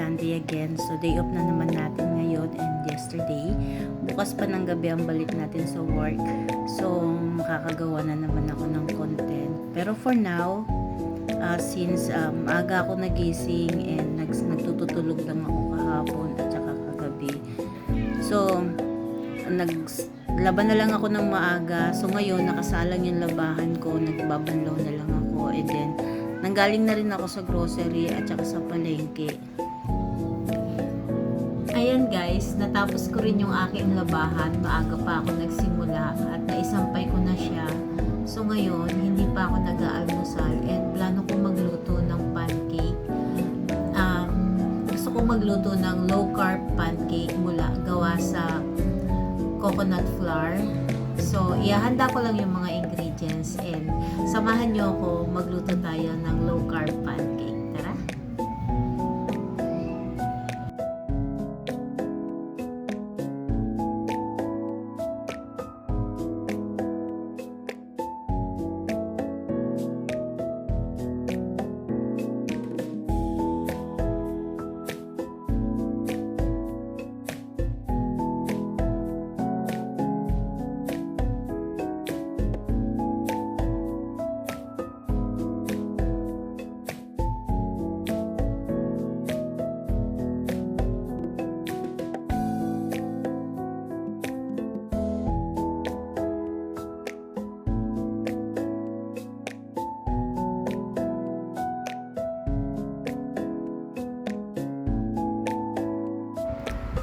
Sunday again. So day off na naman natin ngayon and yesterday. Bukas pa ng gabi ang balik natin sa work. So makakagawa na naman ako ng content. Pero for now, since aga ako nagising and nagtutulog lang ako kahapon at saka kagabi. So naglaban na lang ako ng maaga. So ngayon nakasalang yung labahan ko, nagbabanlaw na lang ako, and then nanggaling na rin ako sa grocery at saka sa palengke. Ayan guys, natapos ko rin yung aking labahan. Maaga pa ako nagsimula at naisampay ko na siya. So ngayon, hindi pa ako nag-aalmusal and plano ko magluto ng pancake. Gusto ko magluto ng low carb pancake mula gawa sa coconut flour. So, ihahanda ko lang yung mga ingredients and samahan nyo ako magluto tayo ng low carb pancake. Tara!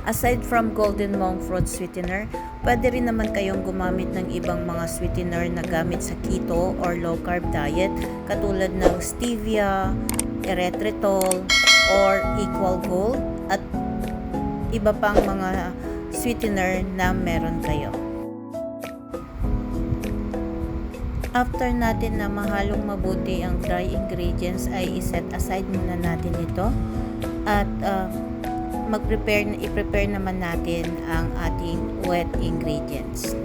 Aside from golden monk fruit sweetener, pwede rin naman kayong gumamit ng ibang mga sweetener na gamit sa keto or low carb diet katulad ng stevia, erythritol, or equal gold at iba pang mga sweetener na meron kayo. After natin na mahalong mabuti ang dry ingredients ay iset aside muna natin ito at i-prepare naman natin ang ating wet ingredients.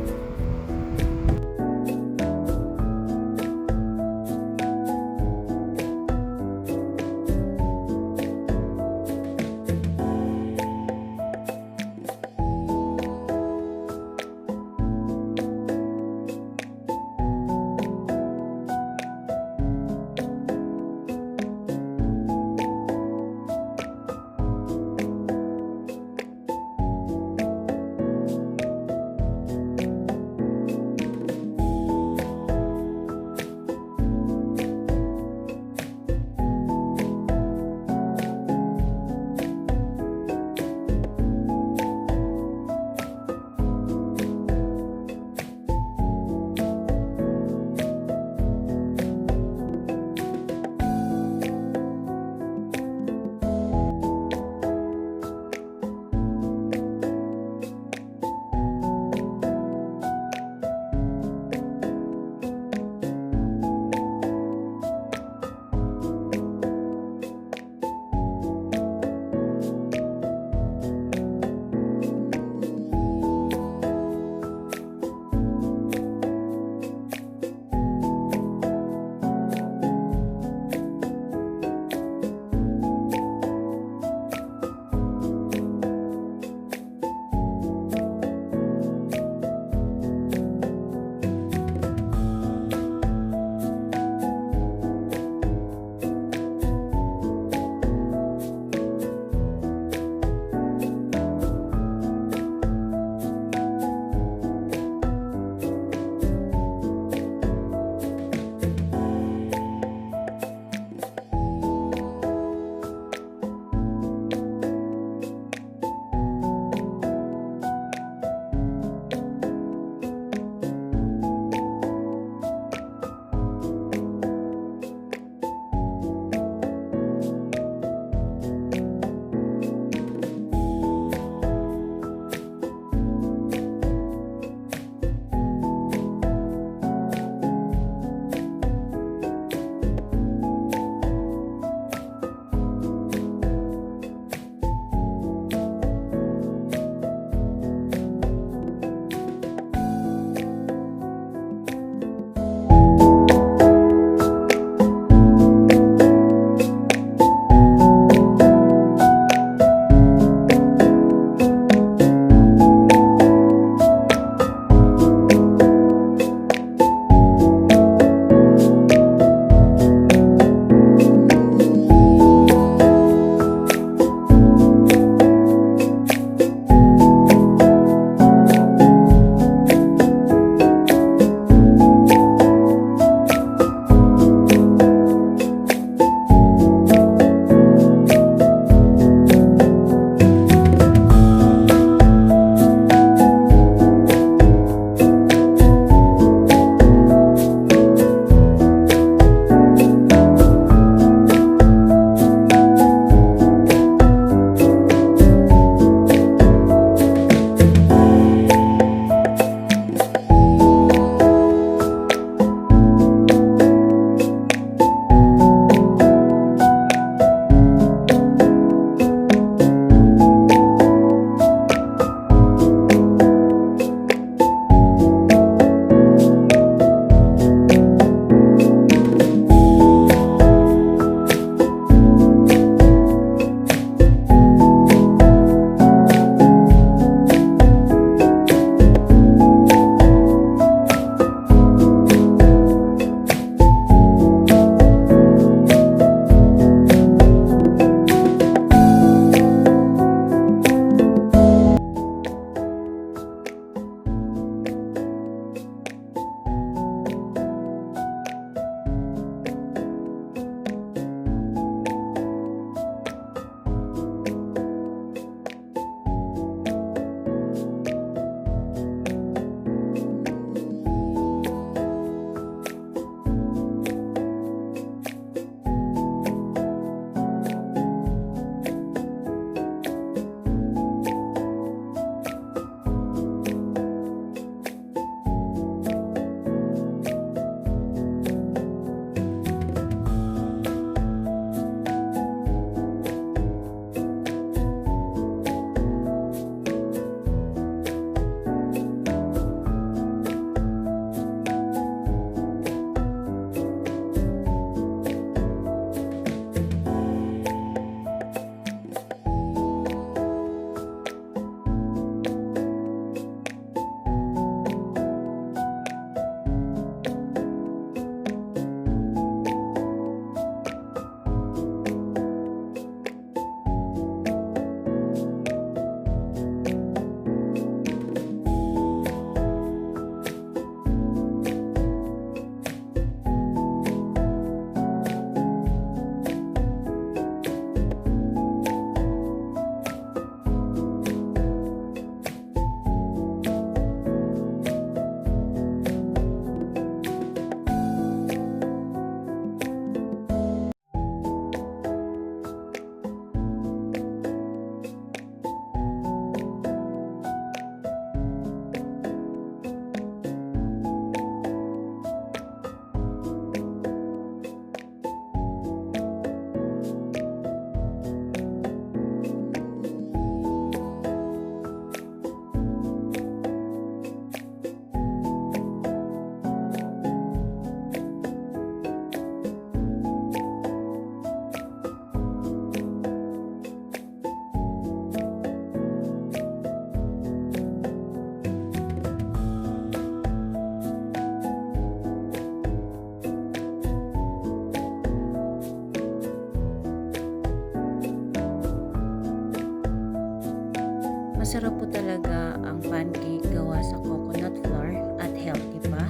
Masarap po talaga ang pancake gawa sa coconut flour at healthy pa.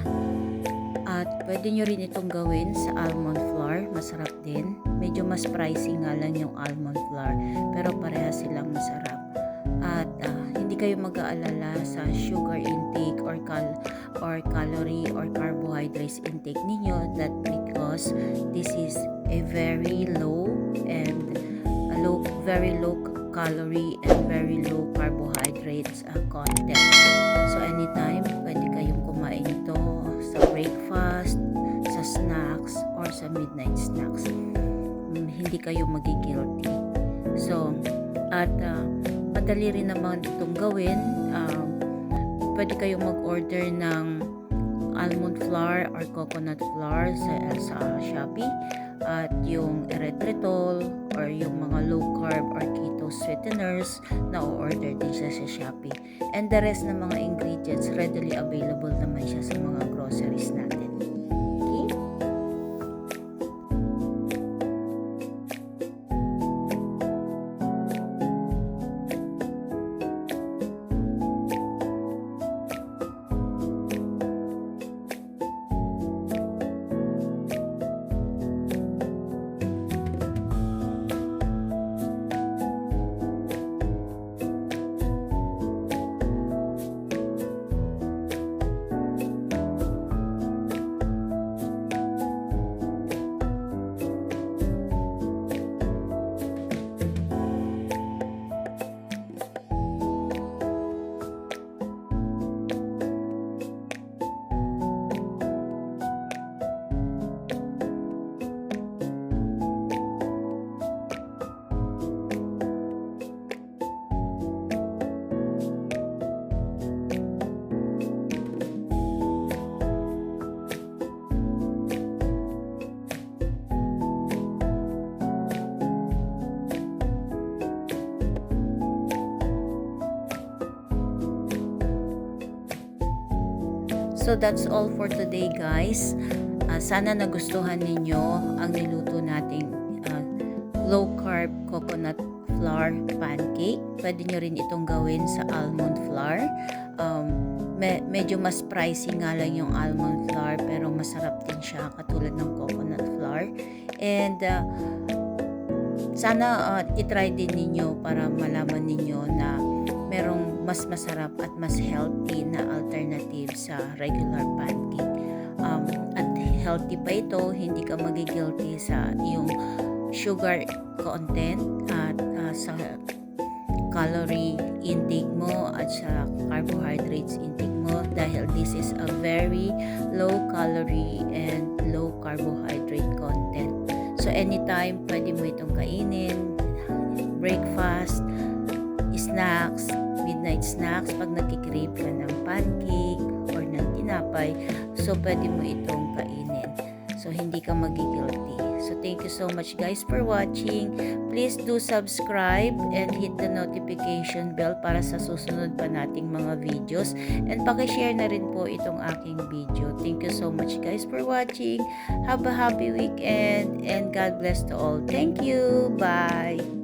At pwede nyo rin itong gawin sa almond flour, masarap din. Medyo mas pricey nga lang yung almond flour, pero pareha silang masarap. At hindi kayo mag-aalala sa sugar intake or calorie or carbohydrates intake ninyo, that because this is a very low very low calorie and very low carbohydrates content. So anytime pwede kayong kumain ito sa breakfast, sa snacks, or sa midnight snacks. Hindi kayo magigilty. So at madali rin naman itong gawin. Pwede kayong mag-order ng almond flour or coconut flour sa Shopee, at yung erythritol or yung mga low carb or keto sweeteners na o-order din siya sa Shopee, and the rest ng mga ingredients readily available naman siya sa mga groceries natin. Okay? So that's all for today, guys. Sana nagustuhan ninyo ang niluto nating low carb coconut flour pancake. Pwede nyo rin itong gawin sa almond flour. Medyo mas pricey nga lang yung almond flour, pero masarap din siya katulad ng coconut flour. And sana itry din ninyo para malaman ninyo na merong mas masarap at mas healthy na alternative sa regular pancake. At healthy pa ito, hindi ka magigilty sa iyong sugar content at sa calorie intake mo at sa carbohydrates intake mo, dahil this is a very low calorie and low carbohydrate content. So anytime pwede mo itong kainin, breakfast, snacks, midnight snacks, pag nagkikrave ka ng pancake or ng tinapay, so pwede mo itong kainin. So hindi ka magigilty. So thank you so much, guys, for watching. Please do subscribe and hit the notification bell para sa susunod pa nating mga videos, and paki-share na rin po itong aking video. Thank you so much, guys, for watching. Have a happy weekend and God bless to all. Thank you. Bye.